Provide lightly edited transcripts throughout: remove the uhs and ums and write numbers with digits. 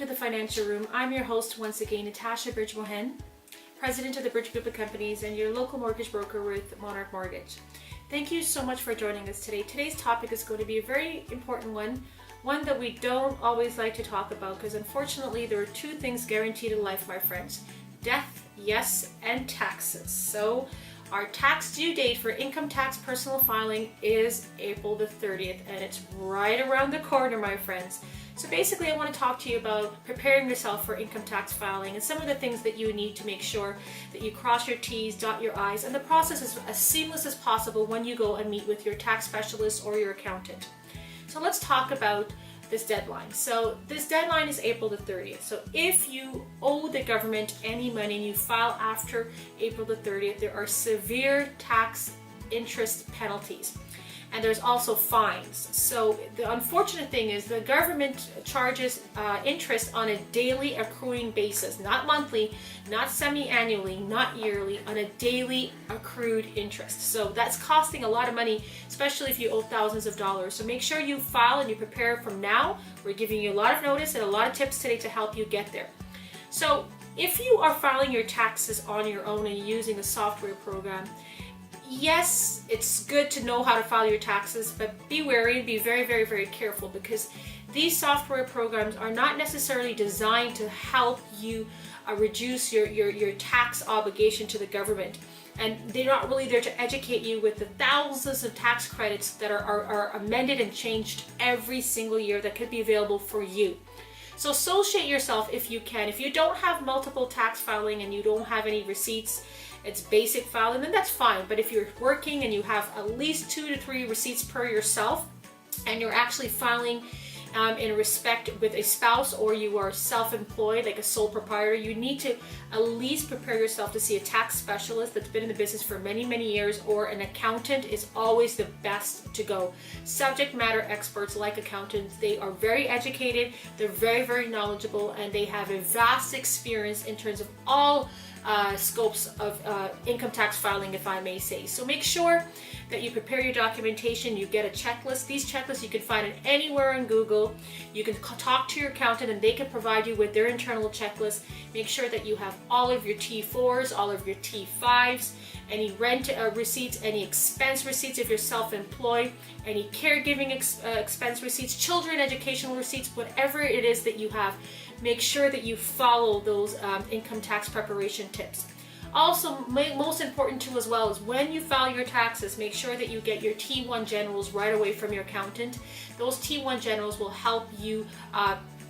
to the Financial Room. I'm your host once again, Natasha Bridgmohan, President of the Bridge Group of Companies and your local mortgage broker with Monarch Mortgage. Thank you so much for joining us today. Today's topic is going to be a very important one that we don't always like to talk about because unfortunately there are two things guaranteed in life, my friends. Death, yes, and taxes. So our tax due date for income tax personal filing is April the 30th, and it's right around the corner, my friends. So basically I want to talk to you about preparing yourself for income tax filing and some of the things that you need to make sure that you cross your T's, dot your I's, and the process is as seamless as possible when you go and meet with your tax specialist or your accountant. So let's talk about this deadline. So this deadline is April the 30th. So if you owe the government any money and you file after April the 30th, there are severe tax interest penalties. And there's also fines. So the unfortunate thing is the government charges interest on a daily accruing basis, not monthly, not semi-annually, not yearly, on a daily accrued interest. So that's costing a lot of money, especially if you owe thousands of dollars. So make sure you file and you prepare from now. We're giving you a lot of notice and a lot of tips today to help you get there. So if you are filing your taxes on your own and using a software program, yes, it's good to know how to file your taxes, but be wary and be very, very, very careful because these software programs are not necessarily designed to help you reduce your tax obligation to the government. And they're not really there to educate you with the thousands of tax credits that are amended and changed every single year that could be available for you. So associate yourself if you can. If you don't have multiple tax filing and you don't have any receipts, it's basic filing, then that's fine. But if you're working and you have at least 2 to 3 receipts per yourself and you're actually filing in respect with a spouse or you are self-employed like a sole proprietor, you need to at least prepare yourself to see a tax specialist that's been in the business for many, many years, or an accountant is always the best to go. Subject matter experts like accountants, they are very educated, they're very, very knowledgeable, and they have a vast experience in terms of all scopes of income tax filing, if I may say. So make sure that you prepare your documentation, you get a checklist. These checklists you can find it anywhere on Google. You can talk to your accountant and they can provide you with their internal checklist. Make sure that you have all of your T4s, all of your T5s, any rent receipts, any expense receipts if you're self-employed, any caregiving expense receipts, children educational receipts, whatever it is that you have. Make sure that you follow those income tax preparation tips. Also, most important too as well is when you file your taxes, make sure that you get your T1 generals right away from your accountant. Those T1 generals will help you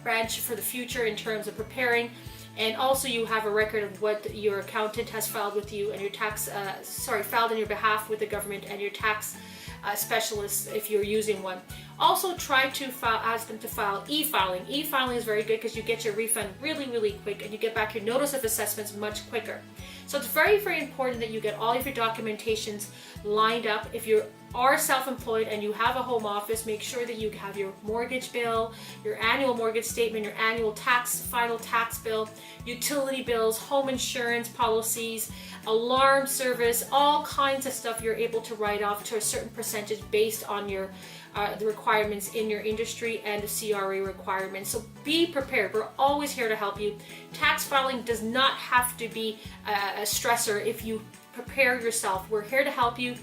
branch for the future in terms of preparing, and also you have a record of what your accountant has filed with you and your filed on your behalf with the government and your tax specialist if you're using one. Also try to ask them to file e-filing. E-filing is very good because you get your refund really, really quick and you get back your notice of assessments much quicker. So it's very, very important that you get all of your documentations lined up. If you are self-employed and you have a home office, make sure that you have your mortgage bill, your annual mortgage statement, your annual final tax bill, utility bills, home insurance policies, alarm service, all kinds of stuff you're able to write off to a certain percentage based on your the requirements in your industry and the CRA requirements. So be prepared. We're always here to help you. Tax filing does not have to be a stressor if you prepare yourself. We're here to help you.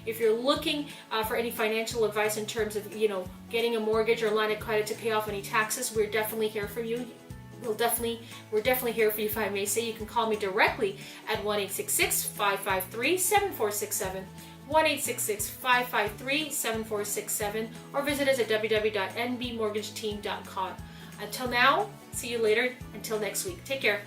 If you're looking for any financial advice in terms of getting a mortgage or line of credit to pay off any taxes, we're definitely here for you. We're definitely here for you, if I may say. You can call me directly at 1-866-553-7467. 1-866-553-7467, or visit us at www.nbmortgageteam.com. Until now, see you later. Until next week. Take care.